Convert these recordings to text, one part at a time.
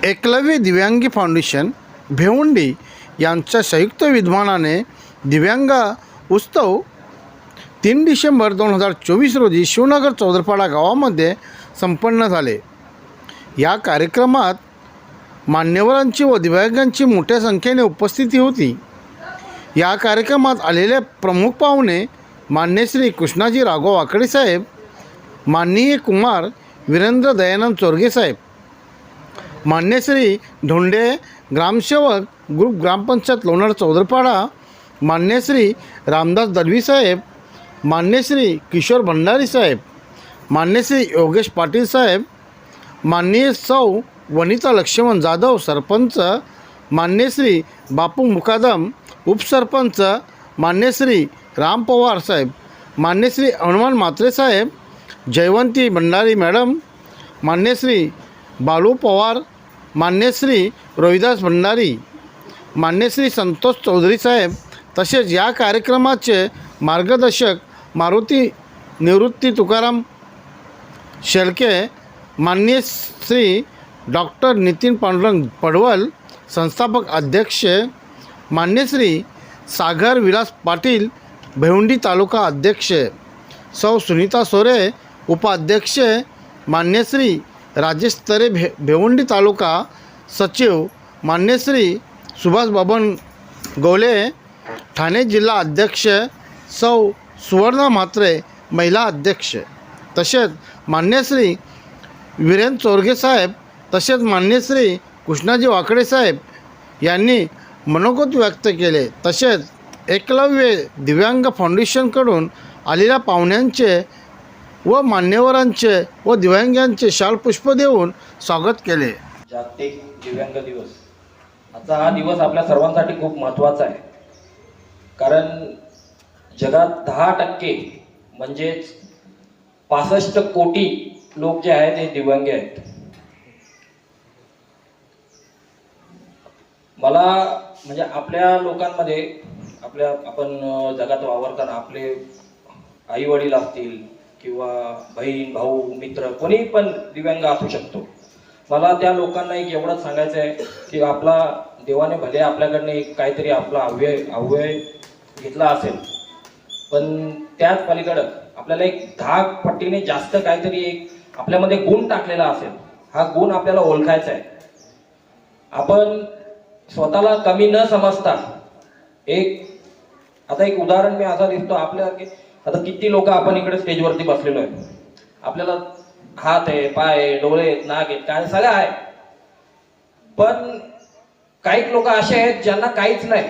Eklavya दिव्यांगी foundation Bhiwandi यांच्या संयुक्त विद्यमानाने दिव्यांग उत्सव 3 डिसेंबर 2024 रोजी शिवनगर चौदरपाडा गावामध्ये संपन्न झाले। या कार्यक्रमात मान्यवरांची व दिव्यांगांची मोठ्या संख्येने उपस्थिती होती। या कार्यक्रमात आलेले प्रमुख पाहुणे मान्य श्री कृष्णाजी राघव वाकडे साहेब, माननीय कुमार वीरेंद्र दयानंद चोरगे साहेब, मान्य श्री धोंडे ग्रामसेवक ग्रुप ग्रामपंचायत लोणार चौदरपाडा, मान्य श्री रामदास दलवी साहेब, मान्य श्री किशोर भंडारी साहेब, मान्य श्री योगेश पाटील साहेब, माननीय सौ वनिता लक्ष्मण जाधव सरपंच, मान्य श्री बापू मुकादम उपसरपंच, मान्य श्री राम पवार साहेब, मान्य श्री हनुमान म्हात्रे साहेब, जयवंती भंडारी मॅडम, मान्य श्री बालू पवार, मान्य श्री रोहिदास भंडारी, मान्य श्री संतोष चौधरी साहेब, तसेच या कार्यक्रमाचे मार्गदर्शक मारुती निवृत्ती तुकाराम शेळके, माननीय श्री डॉक्टर नितीन पांडुरंग पडवल संस्थापक अध्यक्ष, मान्य श्री सागर विलास पाटील भिवंडी तालुका अध्यक्ष, सौ सुनीता सोरे उपाध्यक्ष, मान्य श्री राजेश तरे भिवंडी तालुका सचिव, मान्य श्री सुभाष बबन गवले ठाणे जिल्हा अध्यक्ष, सौ सुवर्णा म्हात्रे महिला अध्यक्ष, तसेच मान्य श्री वीरेंद्र चोरगे साहेब, तसेच मान्य श्री कृष्णाजी वाकडे साहेब यांनी मनोगत व्यक्त केले। तसेच एकलव्य दिव्यांग फाउंडेशनकडून आलेल्या पाहुण्यांचे व मान्यवरांचे व दिव्यांगांचे शालपुष्प देऊन स्वागत केले। जागतिक दिव्यांग दिवस, आजचा हा दिवस आपल्या सर्वांसाठी खूप महत्त्वाचा आहे, कारण जगात 10% म्हणजेच 65 कोटी लोक जे आहेत ते दिव्यांग आहेत। मला म्हणजे आपल्या लोकांमध्ये आपण जगात वावरताना आपले आई वडील असतील किंवा बहीण भाऊ मित्र कोणी पण दिव्यांग असू शकतो। मला त्या लोकांना एक एवढंच सांगायचं आहे की आपला देवाने भले आपल्याकडनं एक काहीतरी आपला अवयव घेतला असेल, पण त्याच पलीकडं आपल्याला एक 10 पटीने जास्त काहीतरी एक आपल्यामध्ये गुण टाकलेला असेल। हा गुण आपल्याला ओळखायचा आहे। आपण स्वतःला कमी न समजता आता एक उदाहरण मी असा दिसतो आपल्या, आता किती लोक आपण इकडे स्टेजवरती बसलेलो आहे, आपल्याला हात आहे, पाय आहे, डोळे आहेत, नाक आहेत, काय सगळं आहे, पण काही लोक असे आहेत ज्यांना काहीच नाही।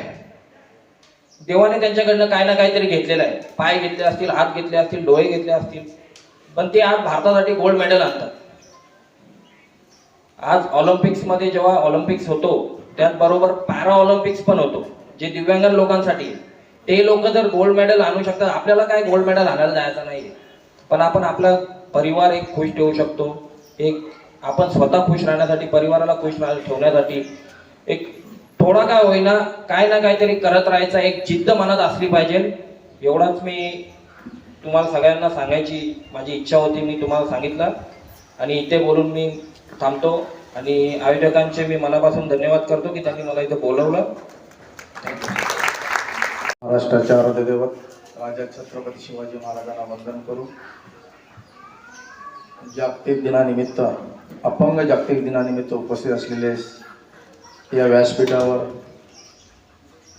देवाने त्यांच्याकडनं काही ना काहीतरी घेतलेलं आहे, पाय घेतले असतील, हात घेतले असतील, डोळे घेतले असतील, पण ते आज भारतासाठी गोल्ड मेडल आणतात। आज ऑलिम्पिक्समध्ये जेव्हा ऑलिम्पिक्स होतो त्याचबरोबर पॅरा ऑलिम्पिक्स पण होतो जे दिव्यांग लोकांसाठी, ते लोक जर गोल्ड मेडल आणू शकतात, आपल्याला काय गोल्ड मेडल आणायला जायचं नाही, पण आपण आपला परिवार एक खुश ठेवू शकतो। एक आपण स्वतः खुश राहण्यासाठी, परिवाराला खुश ठेवण्यासाठी एक थोडा का होईना काय ना काहीतरी करत राहायचा एक जिद्द मनात असली पाहिजे। एवढाच मी तुम्हाला सगळ्यांना सांगायची माझी इच्छा होती, मी तुम्हाला सांगितलं आणि इथे बोलून मी थांबतो आणि आयोजकांचे मी मनापासून धन्यवाद करतो की त्यांनी मला इथे बोलवलं। महाराष्ट्राचे आराध्य दैवत राजा छत्रपती शिवाजी महाराजांना वंदन करू। जागतिक दिनानिमित्त, अपंग जागतिक दिनानिमित्त उपस्थित असलेले या व्यासपीठावर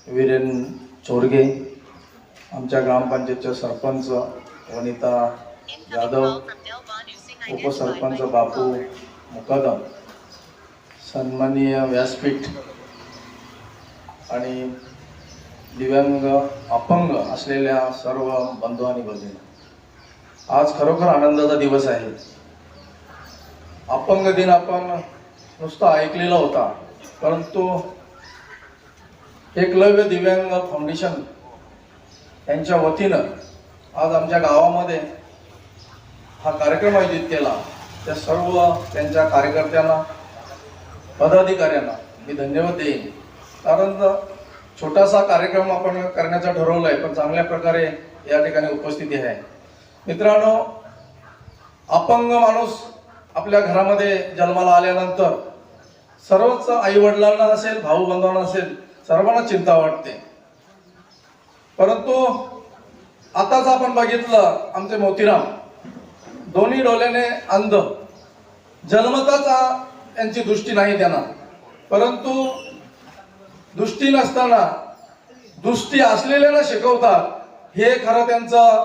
वीरेंद्र चोरगे, आमच्या ग्रामपंचायतचे सरपंच वनिता जाधव, उपसरपंच बापू मुकादम, सन्माननीय व्यासपीठ आणि दिव्यांग अपंग असलेल्या सर्व बंधू आणि भगिनी, आज खरोखर आनंदाचा दिवस आहे। अपंग दिन आपण नुसतं ऐकलेला होता, परंतु एकलव्य दिव्यांग फाउंडेशन यांच्या वतीनं आज आमच्या गावामध्ये हा कार्यक्रम आयोजित केला। त्या सर्व त्यांच्या कार्यकर्त्यांना, पदाधिकाऱ्यांना मी धन्यवाद देईन, कारण छोटासा कार्यक्रम आपण करण्याचं ठरवलं आहे, पण चांगल्या प्रकारे या ठिकाणी उपस्थिती आहे। मित्रांनो, अपंग माणूस आपल्या घरामध्ये जन्माला आल्यानंतर सर्वच आई वडिलांना असेल, भाऊ बंधवांना असेल, सर्वांना चिंता वाटते. परंतु आताच आपण बघितलं आमचे मोतीराम दोन्ही डोळ्याने अंध, जन्मताचा यांची दृष्टी नाही त्यांना, परंतु दृष्टी नसताना दृष्टी असलेल्याला शिकवतात. हे खरं त्यांचं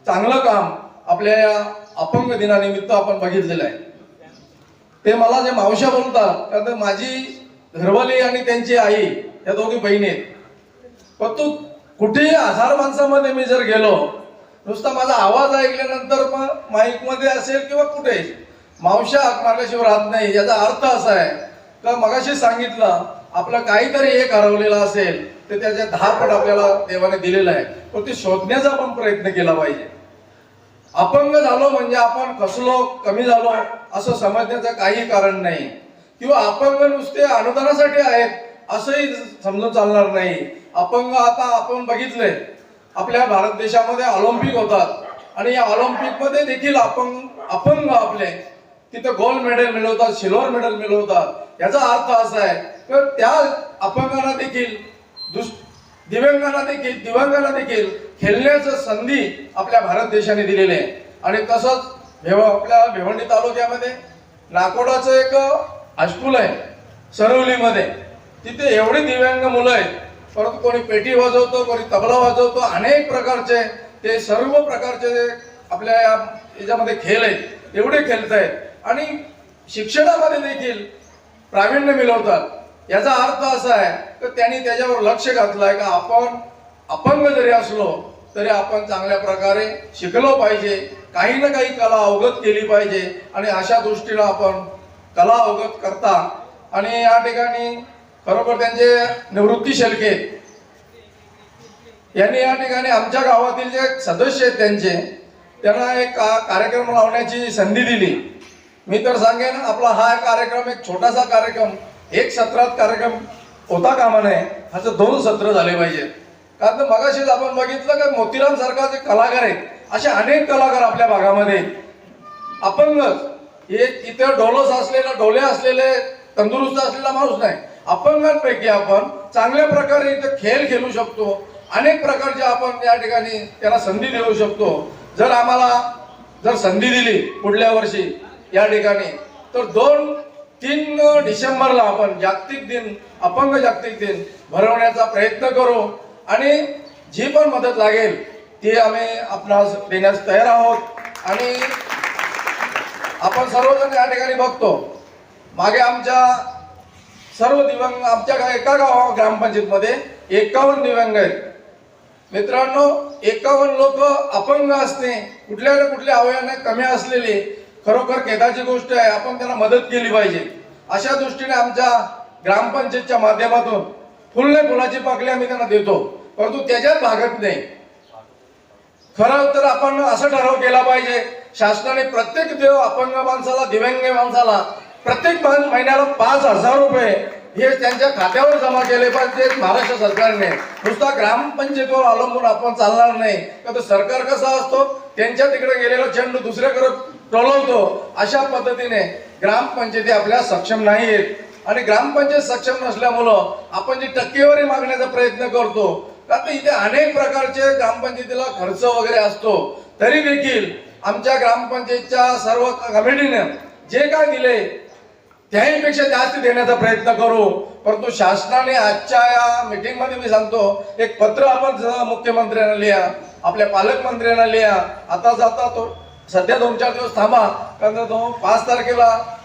चांगलं काम आपल्या या अपंग दिनानिमित्त आपण बघितलेलं आहे. ते मला जे मावश्या बोलतात, कारण माझी घरवाली आणि त्यांची आई या दोघी बहिणी आहेत. परंतु कुठेही 1000 माणसामध्ये मी जर गेलो, नुसता माझा आवाज ऐकल्यानंतर माईक मध्ये असेल किंवा कुठे मावश्या हाक मारल्याशिवाय राहत नाही. याचा अर्थ असा आहे का मगाशी सांगितलं, आपलं काहीतरी एक हरवलेलं असेल तर त्याच्या 10 पट आपल्याला देवाने दिलेलं आहे, पण ते शोधण्याचा आपण प्रयत्न केला पाहिजे. अपंग झालो म्हणजे आपण कसलो, कमी झालो असं समजण्याचं काही कारण नाही, किंवा अपंग नुसते अनुदानासाठी आहेत असंही समजून चालणार नाही. अपंग आता आपण बघितलंय आपल्या भारत देशामध्ये ऑलिम्पिक होतात आणि या ऑलिम्पिक मध्ये देखील अपंग आपले तिथे गोल्ड मेडल मिळवतात, सिल्वर मेडल मिळवतात. याचा अर्थ असा आहे की त्या अपंगांना देखील, दिव्यांगांना देखील खेळण्याचं संधी आपल्या भारत देशाने दिलेली आहे. आणि तसंच आपल्या भिवंडी तालुक्यामध्ये नाकोडाचं एक हायस्कूल आहे सरवलीमध्ये, तिथे एवढी दिव्यांग मुलं आहेत, परंतु कोणी पेटी वाजवतो, कोणी तबला वाजवतो, अनेक प्रकारचे ते सर्व प्रकारचे आपल्या याच्यामध्ये खेळ आहेत, एवढे खेळत आहेत आणि शिक्षणामध्ये देखील प्रावीण्य मिळवतात. याचा अर्थ असा आहे की त्यांनी त्याच्यावर लक्ष घातलं आहे का आपण अपंग जरी असलो तरी आपण चांगल्या प्रकारे शिकलो पाहिजे, काही ना काही कला अवगत केली पाहिजे. आणि अशा दृष्टीनं आपण कला अवगत करता. आणि या ठिकाणी खरोखर त्यांचे निवृत्ती शेळके यांनी या ठिकाणी आमच्या गावातील जे सदस्य आहेत त्यांना एक कार्यक्रम लावण्याची संधी दिली. मी तर सांगेन आपला हा कार्यक्रम एक छोटासा कार्यक्रम, एक सत्रात कार्यक्रम होता कामा नये, ह्याचं 2 सत्र झाले पाहिजेत. कारण मगाशीच आपण बघितलं की मोतीराम सारखा जे कलाकार आहेत, असे अनेक कलाकार आपल्या भागामध्ये अपंग, हे इथे डोले असलेले तंदुरुस्त असलेला माणूस नाही, अपंगांपैकी आपण चांगल्या प्रकारे इथे खेळ खेळू शकतो. अनेक प्रकारचे आपण या ठिकाणी त्यांना संधी देऊ शकतो. जर आम्हाला संधी दिली पुढल्या वर्षी या ठिकाणी, तर 2-3 डिसेंबरला आपण जागतिक दिन, अपंग जागतिक दिन भरवण्याचा प्रयत्न करू. आणि जी पण मदत लागेल ती आम्ही आपणास देण्यास तयार आहोत. आणि आपण सर्वजण या ठिकाणी बघतो, मागे आमच्या सर्व दिव्यांग, आमच्या एका ग्रामपंचायतमध्ये 51 दिव्यांग आहेत. मित्रांनो, 51 लोक अपंग असणे, कुठल्या ना कुठल्या अवयवाने कमी असलेले, खरोखर खेदाची गोष्ट आहे. आपण त्यांना मदत केली पाहिजे. अशा दृष्टीने आमच्या ग्रामपंचायतच्या माध्यमातून फुलाची पाकळी आम्ही त्यांना देतो, परंतु त्याच्यात भागत नाही. खरं तर आपण असं ठराव केला पाहिजे, शासनाने प्रत्येक अपंग माणसाला, दिव्यांग माणसाला प्रत्येक महिन्याला 5,000 रुपये हे त्यांच्या खात्यावर जमा केले पाहिजे महाराष्ट्र सरकारने. नुसता ग्रामपंचायतीवर अवलंबून आपण चालणार नाही. तर सरकार कसा असतो, त्यांच्या तिकडे गेलेला चेंडू दुसऱ्याकडे टोलवतो. अशा पद्धतीने ग्रामपंचायती आपल्या सक्षम नाही आहेत. आणि ग्रामपंचायत सक्षम नसल्यामुळं आपण जी टक्केवारी मागण्याचा प्रयत्न करतो, कारण इथे अनेक प्रकारचे ग्रामपंचायतीला खर्च वगैरे असतो, तरी देखील आमच्या ग्रामपंचायतच्या सर्व कमिटीने जे काय दिले त्याहीपेक्षा जास्त देण्याचा प्रयत्न करू. परंतु शासनाने आजच्या या मीटिंग मध्ये मी सांगतो, एक पत्र आपण मुख्यमंत्र्यांना लिहा, आपल्या पालकमंत्र्यांना लिहा. आता जाता तो सध्या 2-4 दिवस थांबा, कारण 5 तारखेला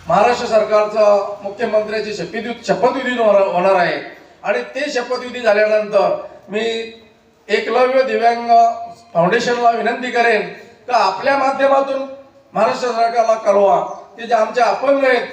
महाराष्ट्र सरकारचा मुख्यमंत्र्याची शपथविधी होणार आहे. आणि ते शपथविधी झाल्यानंतर मी एकलव्य दिव्यांग फाउंडेशनला विनंती करेन की आपल्या माध्यमातून महाराष्ट्र सरकारला कळवा की जे आमचे अपंग आहेत,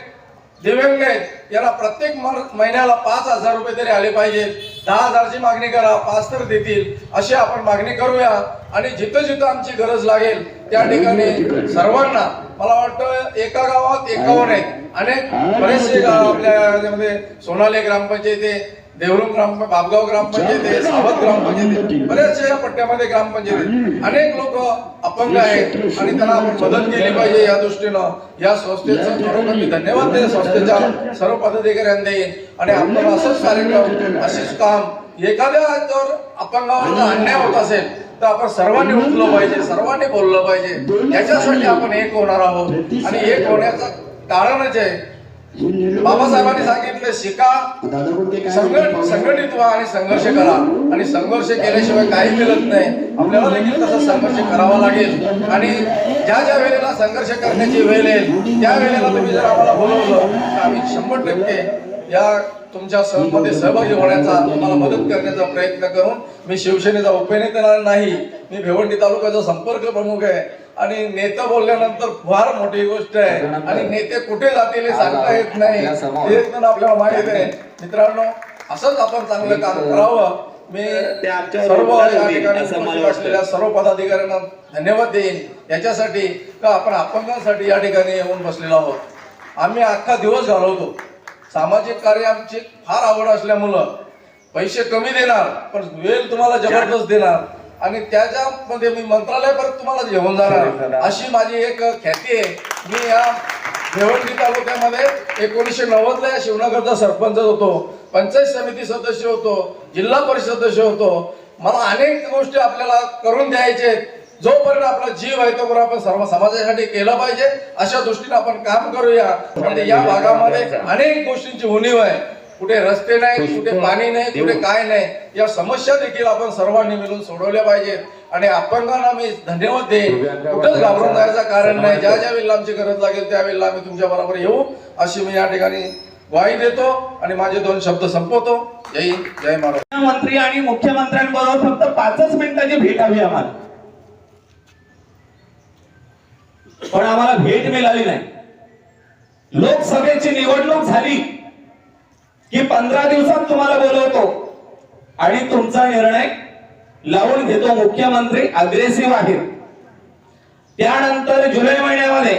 दिव्यांग आहेत, यांना प्रत्येक महिन्याला 5,000 रुपये तरी आले पाहिजेत. 10,000ची मागणी करा, 5 तर देतील, अशी आपण मागणी करूया. आणि जिथं जिथं आमची गरज लागेल त्या ठिकाणी सर्वांना, मला वाटतं एका गावात 51 आहेत, अनेक बरेचसे गाव आपल्या याच्यामध्ये सोनाले ग्रामपंचायत आहे, देवरुम बापगाव ग्रामपंचायत आहे, सावध ग्रामपंचायत आहे, बऱ्याचशा या पट्ट्यामध्ये ग्रामपंचायत आहेत. अनेक लोक अपंग आहेत आणि त्यांना आपण मदत केली पाहिजे. या दृष्टीनं या संस्थेचं खरोखर मी धन्यवाद देईन, संस्थेच्या सर्व पदाधिकाऱ्यांना देईन. आणि आपण असंच कार्यक्रम, असेच काम, एखाद्या जर अपंगावर अन्याय होत असेल तर आपण सर्वांनी उठलं पाहिजे, सर्वांनी बोललं पाहिजे. याच्यासाठी आपण एक होणार आहोत. आणि एक होण्याचं कारणच आहे, बाबासाहेबांनी सांगितलं, शिका, संघटित व्हा आणि संघर्ष करा. आणि संघर्ष केल्याशिवाय काही मिळत नाही. आपल्याला देखील तसा संघर्ष करावा लागेल. आणि ज्या ज्या वेळेला संघर्ष करण्याची वेळ येईल त्या वेळेला तुम्ही जर आम्हाला बोलवलं तर आम्ही 100% या तुमच्या मध्ये सहभागी होण्याचा, तुम्हाला मदत करण्याचा प्रयत्न करून. मी शिवसेनेचा उपनेता नाही, मी भिवंडी तालुक्याचा संपर्क प्रमुख आहे. आणि नेता बोलल्यानंतर फार मोठी गोष्ट आहे. आणि नेते कुठे जातील हे सांगता येत नाही, हे पण आपल्याला माहित आहे. मित्रांनो, असंच आपण चांगलं काम करावं. मी सर्व या ठिकाणी उपस्थित असलेल्या सर्व पदाधिकाऱ्यांना धन्यवाद देईन याच्यासाठी का आपण अपंगांसाठी या ठिकाणी येऊन बसलेलो आहोत. आम्ही अख्खा दिवस घालवतो. सामाजिक कार्य आमची फार आवड असल्यामुळं पैसे कमी देणार पण वेळ तुम्हाला जबरदस्त देणार. आणि त्याच्यामध्ये मी मंत्रालयापर्यंत तुम्हाला घेऊन जाणार अशी माझी एक ख्याती आहे. मी या भिवंडी तालुक्यामध्ये 1990ला या शिवनगरचा सरपंच होतो, पंचायत समिती सदस्य होतो, जिल्हा परिषद सदस्य होतो. मला अनेक गोष्टी आपल्याला करून द्यायचे. जोपर्यंत आपला जीव आहे तोपर्यंत आपण सर्व समाजासाठी केलं पाहिजे. अशा दृष्टीने आपण काम करूया. म्हणजे या भागामध्ये अनेक गोष्टींची उणीव आहे. कुठे रस्ते नाही, कुठे पाणी नाही, कुठे काय नाही. या समस्या देखील आपण सर्वांनी मिळून सोडवल्या पाहिजेत. आणि अपंगांना मी धन्यवाद देईन. कुठंच घाबरून जायचं कारण नाही. ज्या ज्या वेळेला आमची गरज लागेल त्यावेळेला आम्ही तुमच्या बरोबर येऊ अशी मी या ठिकाणी ग्वाही देतो. आणि माझे 2 शब्द संपवतो. जय हिंद, जय महाराष्ट्र. मंत्री आणि मुख्यमंत्र्यांबरोबर फक्त 5 मिनिटाची भेट हवी आम्हाला, पण आम्हाला भेट मिळाली नाही. लोकसभेची निवडणूक झाली की 15 दिवसात तुम्हाला बोलवतो आणि तुमचा निर्णय लावून घेतो. मुख्यमंत्री अग्रेसिव्ह आहे. त्यानंतर जुलै महिन्यामध्ये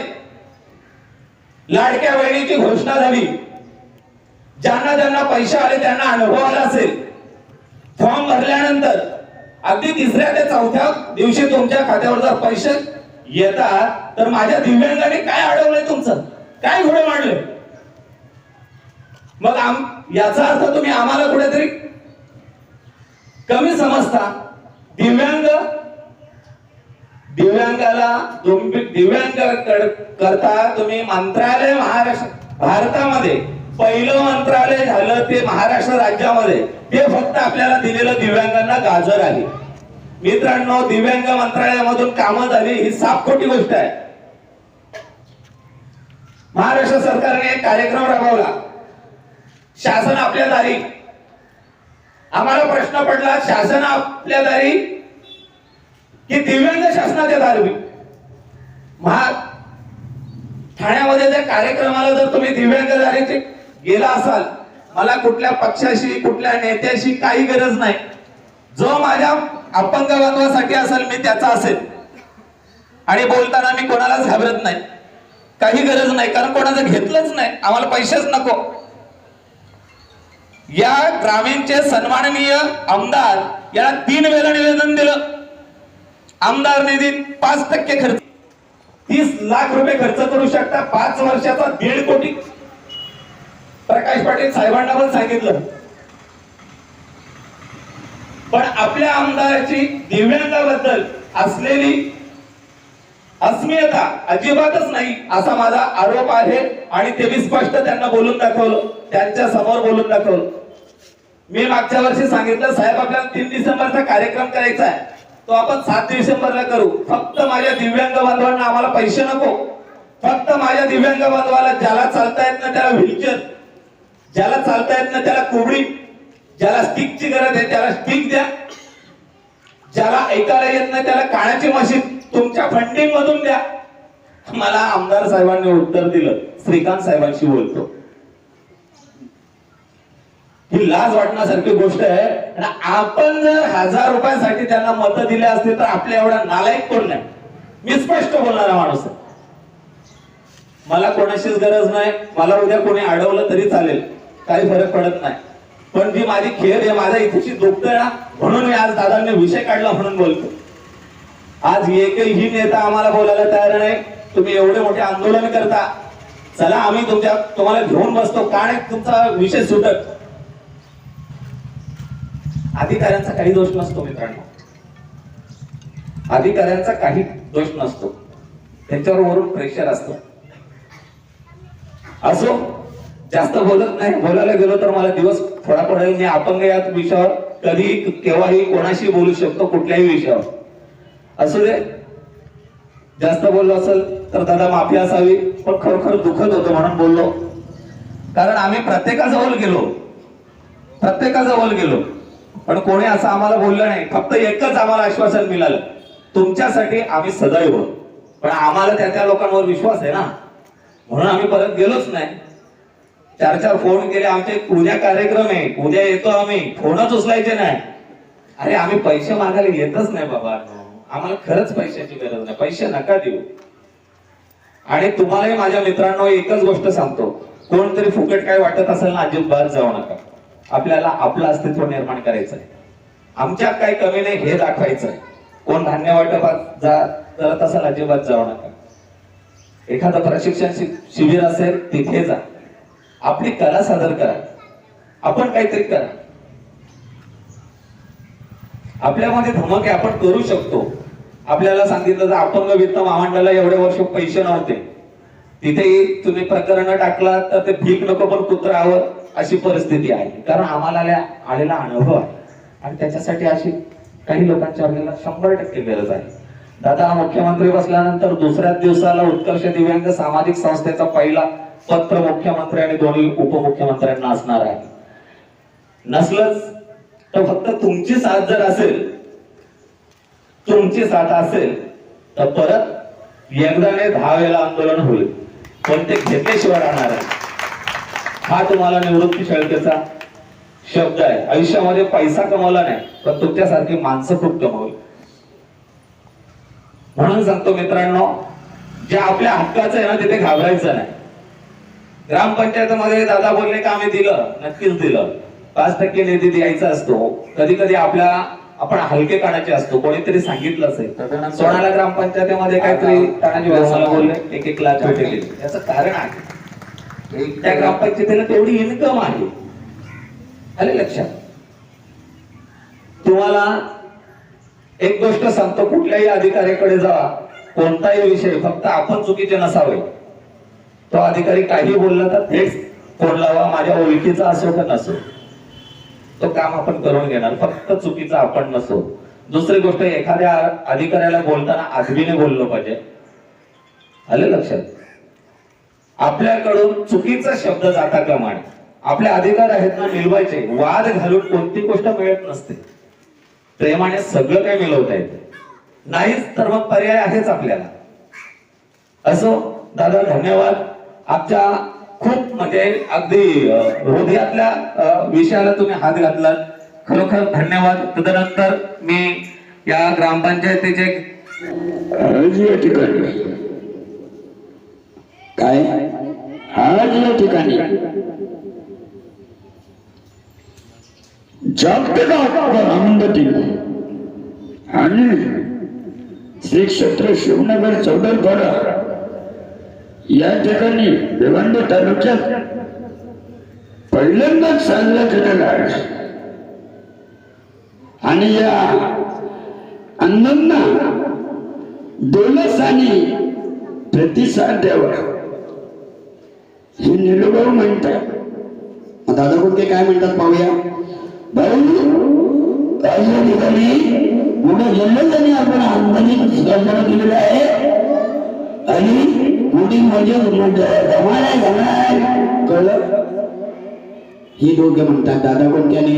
लाडक्या बहिणीची घोषणा झाली. ज्यांना ज्यांना पैसे आले त्यांना अनुभव आला असेल. फॉर्म भरल्यानंतर अगदी 3ऱ्या ते 4थ्या दिवशी तुमच्या खात्यावर जर पैसे येतात तर माझ्या दिव्यांगाने काय अडवलंय, तुमचं काय घोडे मांडले. मग याचा अर्थ तुम्ही आम्हाला कुठेतरी कमी समजता. दिव्यांगाला दिव्यांग करता तुम्ही मंत्रालय महाराष्ट्र भारतामध्ये पहिलं मंत्रालय झालं ते महाराष्ट्र राज्यामध्ये. ते फक्त आपल्याला दिलेलं दिव्यांगांना गाजर आहे. मित्रांनो, दिव्यांग मंत्रालयामधून कामं झाली ही साफ खोटी गोष्ट आहे. महाराष्ट्र सरकारने एक कार्यक्रम राबवला, शासन आपल्या दारी. आम्हाला प्रश्न पडला, शासन आपल्या दारी की दिव्यांग शासनाच्या दारी. ठाण्यामध्ये त्या कार्यक्रमाला जर तुम्ही दिव्यांग दारीचे गेला असाल, मला कुठल्या पक्षाशी कुठल्या नेत्याशी काही गरज नाही. जो माझ्या अपंग बांधवासाठी असेल मी त्याचा असेल. आणि बोलताना मी कोणालाच घाबरत नाही, काही गरज नाही, कारण कोणाचं घेतलंच नाही. आम्हाला पैसेच नको. या ग्रामीणचे सन्माननीय आमदार याला 3 वेळा निवेदन दिलं. आमदार निधीत 5% खर्च, 30 लाख रुपये खर्च करू शकता. 5 वर्षाचा 1.5 कोटी. प्रकाश पाटील साहेबांना पण सांगितलं. पण आपल्या आमदाराची दिव्यांगाबद्दल असलेली अस्मियता अजिबातच नाही असा माझा आरोप आहे. आणि ते मी स्पष्ट त्यांना बोलून दाखवलं, त्यांच्या समोर बोलून दाखवलं. मी मागच्या वर्षी सांगितलं, साहेब आपल्याला 3 डिसेंबरचा कार्यक्रम करायचा आहे, तो आपण 7 डिसेंबरला करू. फक्त माझ्या दिव्यांग बांधवांना आम्हाला पैसे नको. फक्त माझ्या दिव्यांग बांधवाला ज्याला चालता येत नाही त्याला व्हीलचेअर, ज्याला चालता येत नाही त्याला कोबडी, ज्याला स्टिकची गरज आहे त्याला स्टिक द्या, ज्याला ऐकायला येत नाही त्याला कानाची मशीन तुमच्या फंडिंग मधून द्या. मला आमदार साहेबांनी उत्तर दिलं, श्रीकांत साहेबांशी बोलतो. ही लाज वाटण्यासारखी गोष्ट आहे. आपण जर 1000 रुपयासाठी त्यांना मतं दिले असते तर आपल्या एवढा नालायक कोण नाही. मी स्पष्ट बोलणारा माणूस आहे. मला कोणाशीच गरज नाही. मला उद्या कोणी अडवलं तरी चालेल, काही फरक पडत नाही. पण जी माझी खेळ आहे, माझा इथेची दुखतंय ना, म्हणून मी आज दादांनी विषय काढला म्हणून बोलतो. आज एकही नेता आम्हाला बोलायला तयार नाही. तुम्ही एवढे मोठे आंदोलन करता, चला आम्ही तुम्हाला घेऊन बसतो, का नाही तुमचा विषय सुटत. अधिकाऱ्यांचा काही दोष नसतो मित्रांनो, अधिकाऱ्यांचा काही दोष नसतो, त्यांच्यावर वरून प्रेशर असतो. असो, जास्त बोलत नाही. बोलायला गेलो तर मला दिवस थोडा पडेल. मी अपंग या विषयावर कधी केव्हाही कोणाशी बोलू शकतो, कुठल्याही विषयावर. असू दे, जास्त बोललो असेल तर दादा माफी असावी, पण खरोखर दुखत होतं म्हणून बोललो. कारण आम्ही प्रत्येकाजवळ गेलो, पण कोणी असं आम्हाला बोललं नाही. फक्त एकच आम्हाला आश्वासन मिळालं, तुमच्यासाठी आम्ही सदैव. पण आम्हाला त्या लोकांवर विश्वास आहे ना, म्हणून आम्ही परत गेलोच नाही. 4 फोन केले, आमचे उद्या कार्यक्रम आहे, उद्या येतो आम्ही, फोनच उचलायचे नाही. अरे आम्ही पैसे मागायला येतच नाही बाबा, आम्हाला खरंच पैशाची गरज नाही, पैसे नका देऊ. आणि तुम्हालाही माझ्या मित्रांनो एकच गोष्ट सांगतो, कोणतरी फुकट काय वाटत असेल ना, अजिबात जाऊ नका. आपल्याला आपलं अस्तित्व निर्माण करायचं आहे, आमच्यात काही कमी नाही हे दाखवायचं आहे. कोण धान्य वाटपात करत असेल अजिबात जाऊ नका. एखादं प्रशिक्षण शिबिर असेल तिथे जा, आपली कला सादर करा, आपण काहीतरी करा. आपल्यामध्ये धमक आहे, आपण करू शकतो. आपल्याला सांगितलं तर अपंग वित्त महामंडळाला एवढे वर्ष पैसे नव्हते, तिथेही तुम्ही प्रकरण टाकला तर ते भीक नको पण कुत्रावर अशी परिस्थिती आहे. कारण आम्हाला आलेला अनुभव आहे आणि त्याच्यासाठी अशी काही लोकांच्या आपल्याला 100% गरज आहे. दादा मुख्यमंत्री बसल्यानंतर दुसऱ्याच दिवसाला उत्कर्ष दिव्यांग सामाजिक संस्थेचा पहिला पत्र मुख्यमंत्री आणि दोन्ही उपमुख्यमंत्र्यांना असणार आहे. नसलंच तर फक्त तुमची साथ जर असेल, तुमची साथ असेल तर परत एकदा नाही 10 वेळा आंदोलन होईल, पण ते घेतल्याशिवाय राहणार आहे. हा तुम्हाला निवृत्ती शेळकेचा शब्द आहे. आयुष्यामध्ये पैसा कमवला नाही, पण तुमच्यासारखी माणसं खूप कमवली. म्हणून सांगतो मित्रांनो, जे आपल्या हक्काचं आहे ना तिथे घाबरायचं नाही. ग्रामपंचायतीमध्ये दादा बोलले का आम्ही दिलं, नक्कीच दिलं. 5% निधी द्यायचा असतो. कधी कधी आपण हलके काढायचे असतो. कोणीतरी सांगितलं असेल, सोनाला ग्रामपंचायतीमध्ये काहीतरी तानाजी वासाला बोलले 1-1 लाख भेटले. याचं कारण आहे त्या ग्रामपंचायतीला तेवढी इन्कम आहे. आले लक्षात? तुम्हाला एक गोष्ट सांगतो, कुठल्याही अधिकाऱ्याकडे जावा, कोणताही विषय फक्त आपण चुकीचे नसावे. तो अधिकारी काही बोलला तर थेट फोन लावा, माझ्या ओळखीचा असो का नसो, तो काम आपण करून घेणार. फक्त चुकीचा आपण नसो. दुसरी गोष्ट, एखाद्या अधिकाऱ्याला बोलताना आदबीने बोललो पाहिजे. आले लक्षात? आपल्याकडून चुकीचा शब्द जाता कामा नये. आपले अधिकार आहेत ना मिळवायचे. वाद घालून कोणती गोष्ट मिळत नसते. प्रेमाने सगळं काही मिळवता येते. नाहीच तर मग पर्याय आहेच आपल्याला. असो दादा, धन्यवाद. आमच्या खूप म्हणजे अगदी हृदयातल्या विषयाला तुम्ही हात घातलात, खरोखर धन्यवाद. तदनंतर मी या ग्रामपंचायतीचे आज या ठिकाणी काय आज या ठिकाणी जागतिक आनंद आणि श्री क्षेत्र शिवनगर चौदरपाडा या ठिकाणी भिवंडी तालुक्यात पहिल्यांदाच साजरा केलेला आहे. आणि या अण्णांना डोलसानी प्रतिसाद द्यावा हे निलूभाऊ म्हणतात. दादा कोणते काय म्हणतात पाहूया. भाऊ काही ठिकाणी मोठ्या जल्लोषाने आपण आंदोलन साजरा केलेलं आहे आणि मोठी मजा कळलं. ही दोघे म्हणतात दादा कोणत्या नाही.